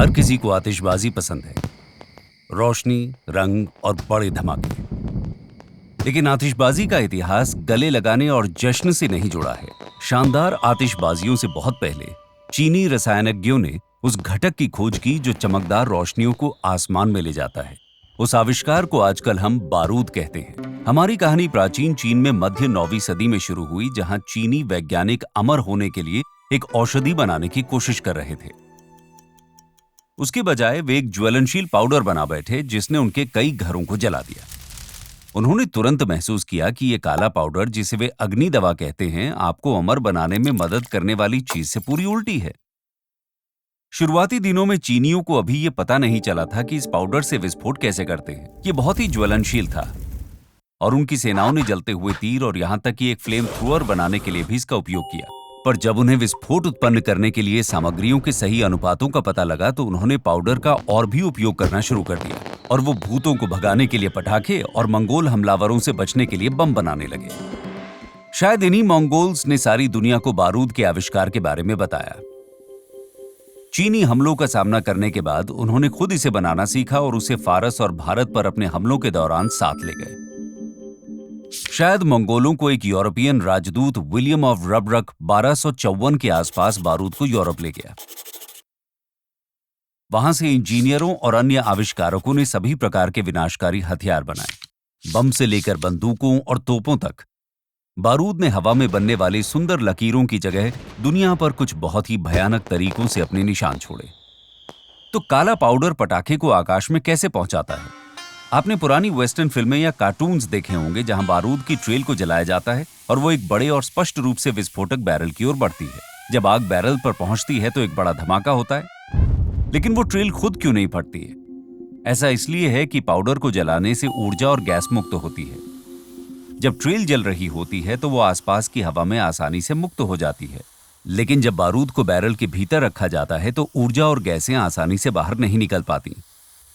हर किसी को आतिशबाजी पसंद है, रोशनी, रंग और बड़े धमाके। लेकिन आतिशबाजी का इतिहास गले लगाने और जश्न से नहीं जुड़ा है। शानदार आतिशबाजियों से बहुत पहले चीनी रसायनज्ञों ने उस घटक की खोज की जो चमकदार रोशनियों को आसमान में ले जाता है। उस आविष्कार को आजकल हम बारूद कहते हैं। हमारी कहानी प्राचीन चीन में मध्य 9वीं सदी में शुरू हुई, जहां चीनी वैज्ञानिक अमर होने के लिए एक औषधि बनाने की कोशिश कर रहे थे। उसके बजाय वे एक ज्वलनशील पाउडर बना बैठे जिसने उनके कई घरों को जला दिया। उन्होंने तुरंत महसूस किया कि यह काला पाउडर, जिसे वे अग्नि दवा कहते हैं, आपको अमर बनाने में मदद करने वाली चीज से पूरी उल्टी है। शुरुआती दिनों में चीनियों को अभी यह पता नहीं चला था कि इस पाउडर से विस्फोट कैसे करते हैं। यह बहुत ही ज्वलनशील था और उनकी सेनाओं ने जलते हुए तीर और यहां तक कि एक फ्लेम थ्रोअर बनाने के लिए भी इसका उपयोग किया। पर जब उन्हें विस्फोट उत्पन्न करने के लिए सामग्रियों के सही अनुपातों का पता लगा तो उन्होंने पाउडर का और भी उपयोग करना शुरू कर दिया और वो भूतों को भगाने के लिए पटाखे और मंगोल हमलावरों से बचने के लिए बम बनाने लगे। शायद इन्हीं मंगोल्स ने सारी दुनिया को बारूद के आविष्कार के बारे में बताया। चीनी हमलों का सामना करने के बाद उन्होंने खुद इसे बनाना सीखा और उसे फारस और भारत पर अपने हमलों के दौरान साथ ले गए। शायद मंगोलों को एक यूरोपियन राजदूत विलियम ऑफ रबरक 1254 के आसपास बारूद को यूरोप ले गया। वहां से इंजीनियरों और अन्य आविष्कारकों ने सभी प्रकार के विनाशकारी हथियार बनाए, बम से लेकर बंदूकों और तोपों तक। बारूद ने हवा में बनने वाली सुंदर लकीरों की जगह दुनिया पर कुछ बहुत ही भयानक तरीकों से अपने निशान छोड़े। तो काला पाउडर पटाखे को आकाश में कैसे पहुंचाता है? आपने पुरानी वेस्टर्न फिल्में या कार्टून्स देखे होंगे जहां बारूद की ट्रेल को जलाया जाता है और वो एक बड़े और स्पष्ट रूप से विस्फोटक बैरल की ओर बढ़ती है। जब आग बैरल पर पहुंचती है तो एक बड़ा धमाका होता है, लेकिन वो ट्रेल खुद क्यों नहीं फटती है? ऐसा इसलिए है कि पाउडर को जलाने से ऊर्जा और गैस मुक्त होती है। जब ट्रेल जल रही होती है तो वो आसपास की हवा में आसानी से मुक्त हो जाती है, लेकिन जब बारूद को बैरल के भीतर रखा जाता है तो ऊर्जा और गैसें आसानी से बाहर नहीं निकल पाती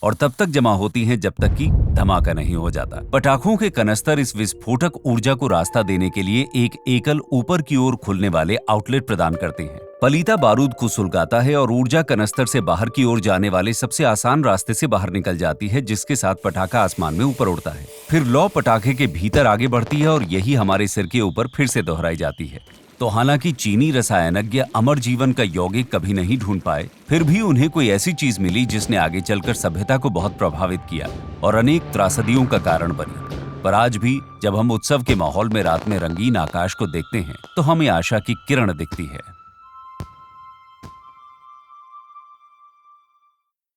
और तब तक जमा होती हैं जब तक कि धमाका नहीं हो जाता। पटाखों के कनस्तर इस विस्फोटक ऊर्जा को रास्ता देने के लिए एक एकल ऊपर की ओर खुलने वाले आउटलेट प्रदान करते हैं। पलीता बारूद को सुलगाता है और ऊर्जा कनस्तर से बाहर की ओर जाने वाले सबसे आसान रास्ते से बाहर निकल जाती है, जिसके साथ पटाखा आसमान में ऊपर उड़ता है। फिर लौ पटाखे के भीतर आगे बढ़ती है और यही हमारे सिर के ऊपर फिर से दोहराई जाती है। तो हालांकि चीनी रसायनज्ञ अमर जीवन का यौगिक कभी नहीं ढूंढ पाए, फिर भी उन्हें कोई ऐसी चीज मिली जिसने आगे चलकर सभ्यता को बहुत प्रभावित किया और अनेक त्रासदियों का कारण बनी। पर आज भी जब हम उत्सव के माहौल में रात में रंगीन आकाश को देखते हैं तो हमें आशा की किरण दिखती है।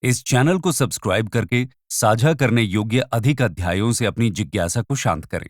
इस चैनल को सब्सक्राइब करके साझा करने योग्य अधिक अध्यायों से अपनी जिज्ञासा को शांत करें।